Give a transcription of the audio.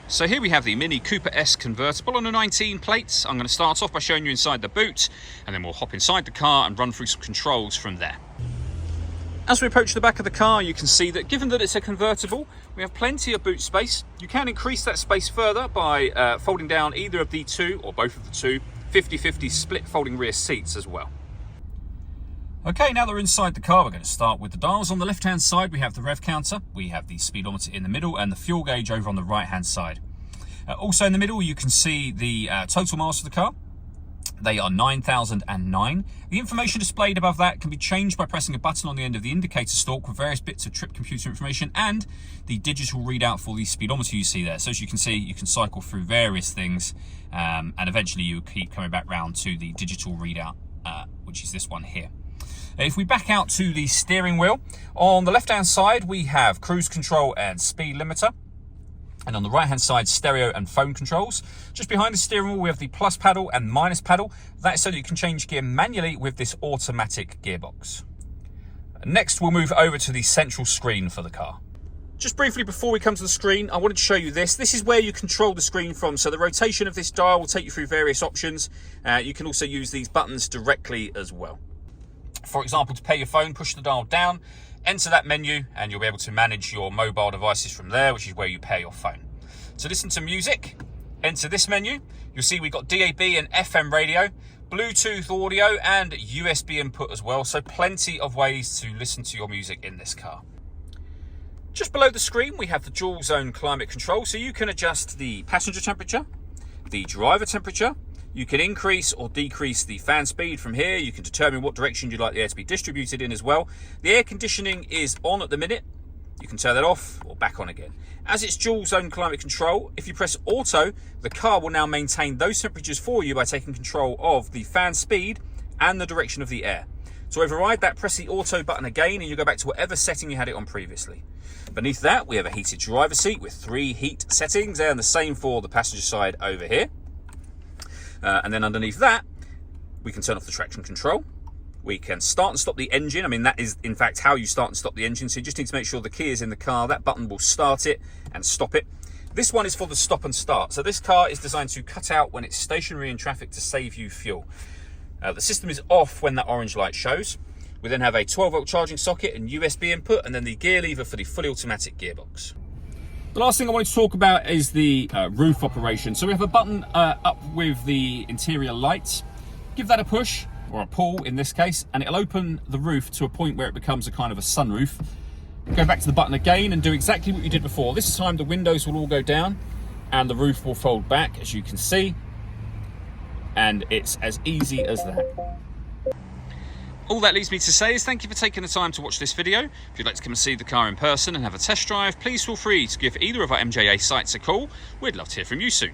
So here we have the Mini Cooper S convertible on a 19 plate. I'm going to start off by showing you inside the boot, and then we'll hop inside the car and run through some controls from there. As we approach the back of the car, you can see that given that it's a convertible, we have plenty of boot space. You can increase that space further by folding down either of the two, or both of the two, 50-50 split folding rear seats as well. Okay, now that we're inside the car, we're going to start with the dials. On the left-hand side, we have the rev counter, we have the speedometer in the middle, and the fuel gauge over on the right-hand side. Also in the middle, you can see the total miles for the car. They are 9,009. The information displayed above that can be changed by pressing a button on the end of the indicator stalk with various bits of trip computer information and the digital readout for the speedometer you see there. So as you can see, you can cycle through various things and eventually you keep coming back round to the digital readout, which is this one here. If we back out to the steering wheel, on the left-hand side, we have cruise control and speed limiter. And on the right-hand side, stereo and phone controls. Just behind the steering wheel, we have the plus paddle and minus paddle. That's so that you can change gear manually with this automatic gearbox. Next, we'll move over to the central screen for the car. Just briefly before we come to the screen, I wanted to show you this. This is where you control the screen from. So the rotation of this dial will take you through various options. You can also use these buttons directly as well. For example, to pay your phone, push the dial down, enter that menu, and you'll be able to manage your mobile devices from there, which is where you pair your phone. To listen to music, enter this menu. You'll see we've got DAB and FM radio, Bluetooth audio, and USB input as well. So plenty of ways to listen to your music in this car. Just below the screen, we have the dual zone climate control. So you can adjust the passenger temperature, the driver temperature. You can increase or decrease the fan speed from here. You can determine what direction you'd like the air to be distributed in as well. The air conditioning is on at the minute. You can turn that off or back on again. As it's dual zone climate control, if you press auto, the car will now maintain those temperatures for you by taking control of the fan speed and the direction of the air. To override that, press the auto button again and you go back to whatever setting you had it on previously. Beneath that, we have a heated driver's seat with 3 heat settings, and the same for the passenger side over here. And then underneath that, we can turn off the traction control. We can start and stop the engine. I mean, that is in fact how you start and stop the engine. So you just need to make sure the key is in the car. That button will start it and stop it. This one is for the stop and start. So this car is designed to cut out when it's stationary in traffic to save you fuel. The system is off when that orange light shows. We then have a 12-volt charging socket and USB input, and then the gear lever for the fully automatic gearbox. The last thing I want to talk about is the roof operation. So we have a button up with the interior lights. Give that a push, or a pull in this case, and it'll open the roof to a point where it becomes a kind of a sunroof. Go back to the button again and do exactly what you did before. This time the windows will all go down and the roof will fold back, as you can see. And it's as easy as that. All that leaves me to say is thank you for taking the time to watch this video. If you'd like to come and see the car in person and have a test drive, please feel free to give either of our MJA sites a call. We'd love to hear from you soon.